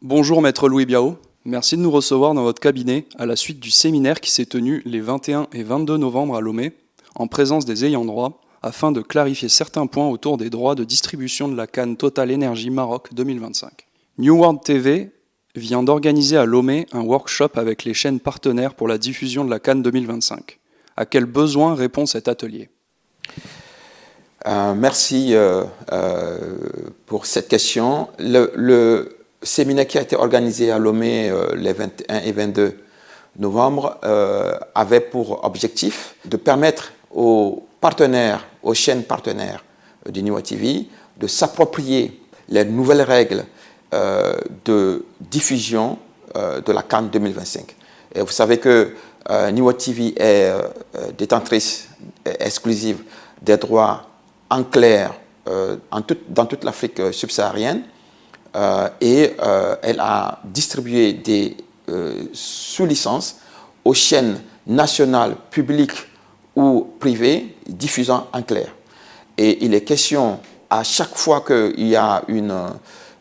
Bonjour Maître Louis Biao, merci de nous recevoir dans votre cabinet à la suite du séminaire qui s'est tenu les 21 et 22 novembre à Lomé, en présence des ayants droit, afin de clarifier certains points autour des droits de distribution de la CAN Total Energy Maroc 2025. New World TV vient d'organiser à Lomé un workshop avec les chaînes partenaires pour la diffusion de la CAN 2025. À quel besoin répond cet atelier ? Merci pour cette question. Le séminaire qui a été organisé à Lomé les 21 et 22 novembre avait pour objectif de permettre aux partenaires, aux chaînes partenaires du New World TV de s'approprier les nouvelles règles de diffusion de la CAN 2025. Et vous savez que New World TV est détentrice exclusive des droits en clair dans toute l'Afrique subsaharienne et elle a distribué des sous-licences aux chaînes nationales, publiques ou privées diffusant en clair. Et il est question à chaque fois qu'il y a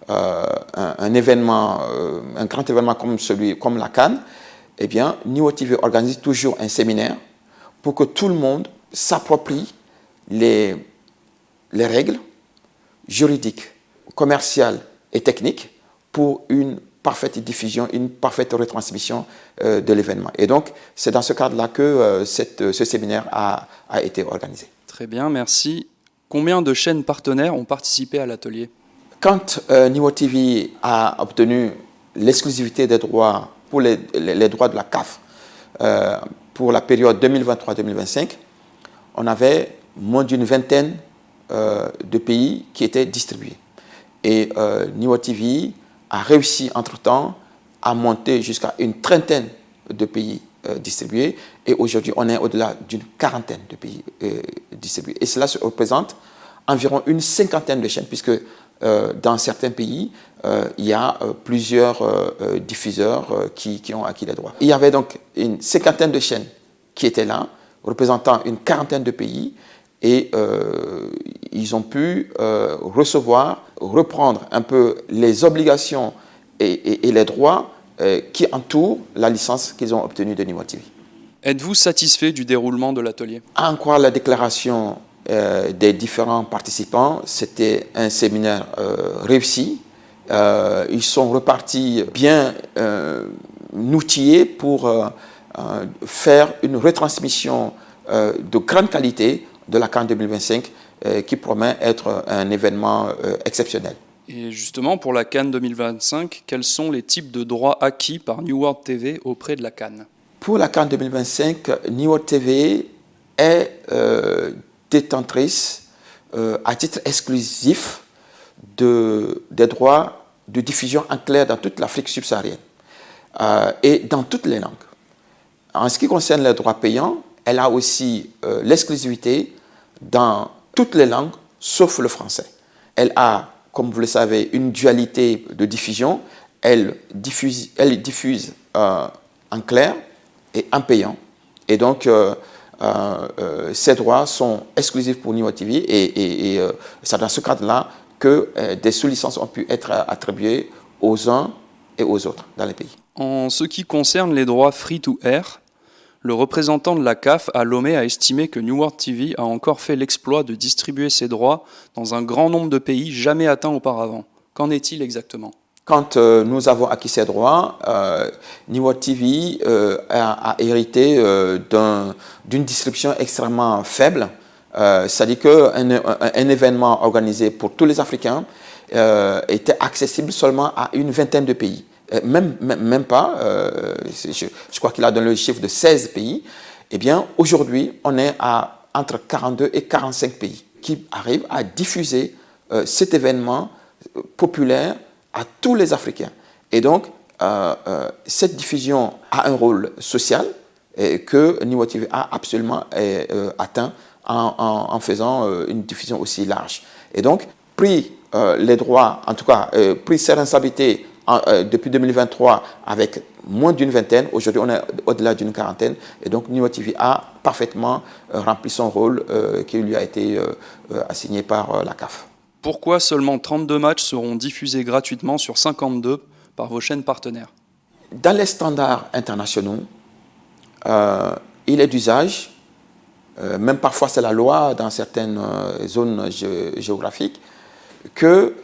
un événement, un grand événement comme la CAN, eh bien, New World TV organise toujours un séminaire pour que tout le monde s'approprie les règles juridiques, commerciales et techniques pour une parfaite diffusion, une parfaite retransmission de l'événement. Et donc, c'est dans ce cadre-là que ce séminaire a été organisé. Très bien, merci. Combien de chaînes partenaires ont participé à l'atelier ? Quand New World TV a obtenu l'exclusivité des droits pour les droits de la CAF pour la période 2023-2025, on avait moins d'une vingtaine de pays qui étaient distribués. Et New World TV a réussi entre-temps à monter jusqu'à une trentaine de pays distribués. Et aujourd'hui, on est au-delà d'une quarantaine de pays distribués. Et cela représente environ une cinquantaine de chaînes, puisque dans certains pays, il y a plusieurs diffuseurs qui ont acquis les droits. Il y avait donc une cinquantaine de chaînes qui étaient là, représentant une quarantaine de pays. Et ils ont pu reprendre un peu les obligations et les droits qui entourent la licence qu'ils ont obtenue de New World TV. Êtes-vous satisfait du déroulement de l'atelier ? À en croire la déclaration des différents participants, c'était un séminaire réussi. Ils sont repartis bien outillés pour faire une retransmission de grande qualité de la CAN 2025 qui promet être un événement exceptionnel. Et justement, pour la CAN 2025, quels sont les types de droits acquis par New World TV auprès de la CAN ? Pour la CAN 2025, New World TV est détentrice à titre exclusif des droits de diffusion en clair dans toute l'Afrique subsaharienne et dans toutes les langues. En ce qui concerne les droits payants, elle a aussi l'exclusivité dans toutes les langues, sauf le français. Elle a, comme vous le savez, une dualité de diffusion. Elle diffuse en clair et en payant. Et donc, ces droits sont exclusifs pour New World TV et c'est dans ce cadre-là que des sous-licences ont pu être attribuées aux uns et aux autres dans les pays. En ce qui concerne les droits free-to-air, le représentant de la CAF à Lomé a estimé que New World TV a encore fait l'exploit de distribuer ses droits dans un grand nombre de pays jamais atteints auparavant. Qu'en est-il exactement ? Quand nous avons acquis ces droits, New World TV a hérité d'une distribution extrêmement faible. C'est-à-dire qu'un événement organisé pour tous les Africains était accessible seulement à une vingtaine de pays. Même pas, je crois qu'il a donné le chiffre de 16 pays. Eh bien, aujourd'hui, on est à entre 42 et 45 pays qui arrivent à diffuser cet événement populaire à tous les Africains. Et donc, cette diffusion a un rôle social que New World TV a absolument atteint en faisant une diffusion aussi large. Et donc, pris les droits, en tout cas, pris ses responsabilités depuis 2023 avec moins d'une vingtaine, aujourd'hui on est au-delà d'une quarantaine, et donc New World TV a parfaitement rempli son rôle qui lui a été assigné par la CAF. Pourquoi seulement 32 matchs seront diffusés gratuitement sur 52 par vos chaînes partenaires? Dans les standards internationaux, il est d'usage, même parfois c'est la loi dans certaines zones géographiques, que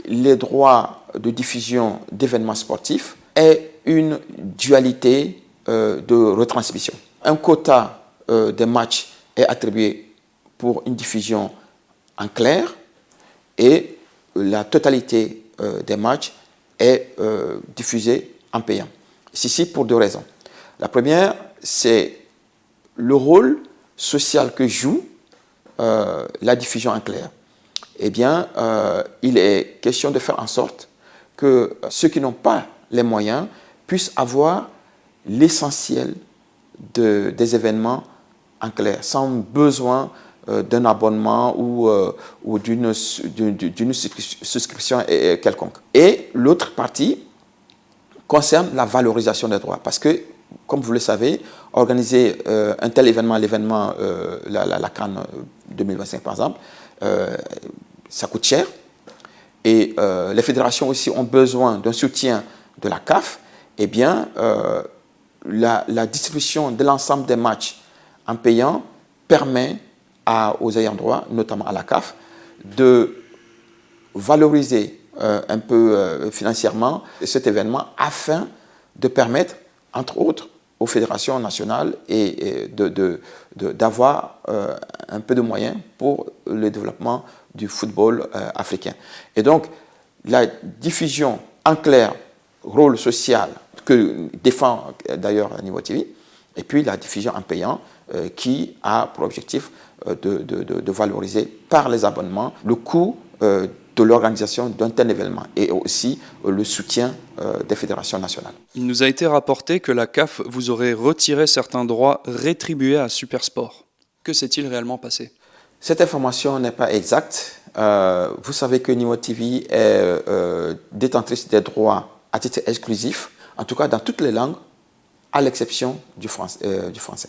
les droits de diffusion d'événements sportifs aient une dualité de retransmission. Un quota des matchs est attribué pour une diffusion en clair et la totalité des matchs est diffusée en payant. Ceci pour deux raisons. La première, c'est le rôle social que joue la diffusion en clair. Eh bien, il est question de faire en sorte que ceux qui n'ont pas les moyens puissent avoir l'essentiel des événements en clair, sans besoin d'un abonnement ou d'une souscription quelconque. Et l'autre partie concerne la valorisation des droits, parce que, comme vous le savez, organiser un tel événement, la CAN 2025 par exemple, ça coûte cher. Et les fédérations aussi ont besoin d'un soutien de la CAF. Eh bien, la distribution de l'ensemble des matchs en payant permet aux ayants droit, notamment à la CAF, de valoriser un peu financièrement cet événement afin de permettre, entre autres, aux fédérations nationales d'avoir un peu de moyens pour le développement du football africain. Et donc, la diffusion en clair, rôle social que défend d'ailleurs Niwa TV, et puis la diffusion en payant qui a pour objectif de valoriser par les abonnements le coût de l'organisation d'un tel événement et aussi le soutien des fédérations nationales. Il nous a été rapporté que la CAF vous aurait retiré certains droits rétribués à Supersport. Que s'est-il réellement passé? Cette information n'est pas exacte. Vous savez que Niwa TV est détentrice des droits à titre exclusif, en tout cas dans toutes les langues, à l'exception du français.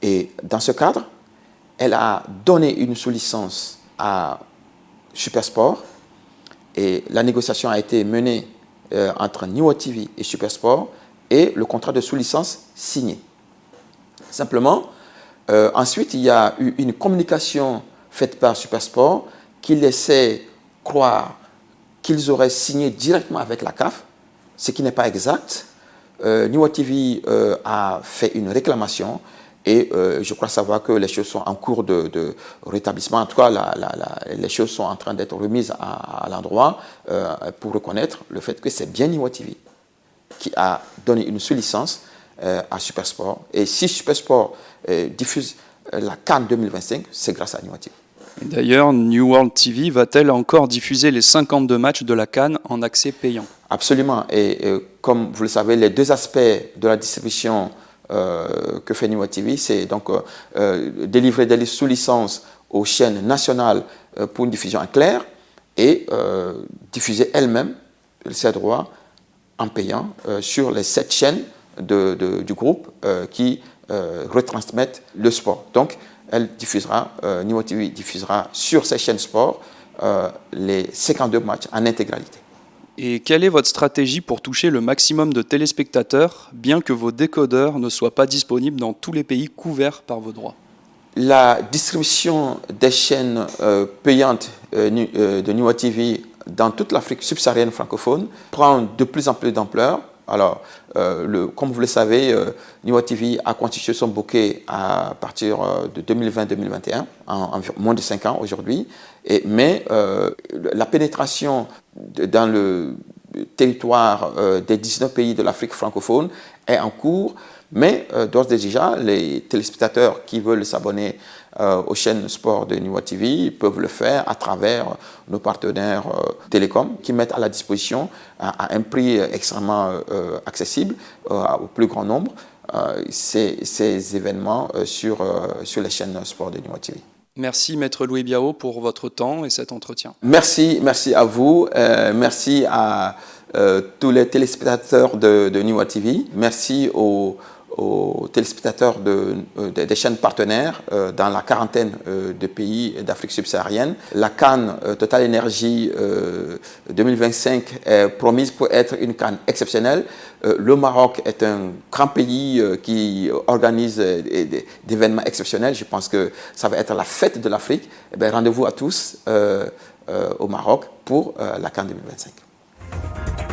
Et dans ce cadre, elle a donné une sous-licence à Supersport et la négociation a été menée entre Niwa TV et Supersport et le contrat de sous-licence signé. Simplement, ensuite, il y a eu une communication faite par Supersport qui laissait croire qu'ils auraient signé directement avec la CAF, ce qui n'est pas exact. Niwa TV a fait une réclamation et je crois savoir que les choses sont en cours de rétablissement. En tout cas, les choses sont en train d'être remises à l'endroit pour reconnaître le fait que c'est bien Niwa TV qui a donné une sous-licence à Supersport. Et si Supersport diffuse la CAN 2025, c'est grâce à Niwa TV. D'ailleurs, New World TV va-t-elle encore diffuser les 52 matchs de la CAN en accès payant? Absolument. Et comme vous le savez, les deux aspects de la distribution que fait Niwa TV, c'est donc délivrer des sous-licences aux chaînes nationales pour une diffusion en clair et diffuser elle-même ses droits en payant sur les 7 chaînes du groupe qui retransmettent le sport. Donc, Niwa TV diffusera sur ces chaînes sport les 52 matchs en intégralité. Et quelle est votre stratégie pour toucher le maximum de téléspectateurs, bien que vos décodeurs ne soient pas disponibles dans tous les pays couverts par vos droits? La distribution des chaînes payantes de Niwa TV dans toute l'Afrique subsaharienne francophone prend de plus en plus d'ampleur. Alors, comme vous le savez, Niwa TV a constitué son bouquet à partir de 2020-2021, en moins de 5 ans aujourd'hui. Mais la pénétration dans le territoire des 19 pays de l'Afrique francophone est en cours. Mais d'ores et déjà, les téléspectateurs qui veulent s'abonner aux chaînes sport de Niwa TV peuvent le faire à travers nos partenaires télécoms qui mettent à la disposition à un prix extrêmement accessible au plus grand nombre ces événements sur les chaînes sport de Niwa TV. Merci Maître Louis Biao pour votre temps et cet entretien. Merci à vous, merci à tous les téléspectateurs de Niwa TV, merci aux aux téléspectateurs des chaînes partenaires dans la quarantaine de pays d'Afrique subsaharienne. La CAN Total Energy 2025 est promise pour être une CAN exceptionnelle. Le Maroc est un grand pays qui organise des événements exceptionnels. Je pense que ça va être la fête de l'Afrique. Rendez-vous à tous au Maroc pour la CAN 2025.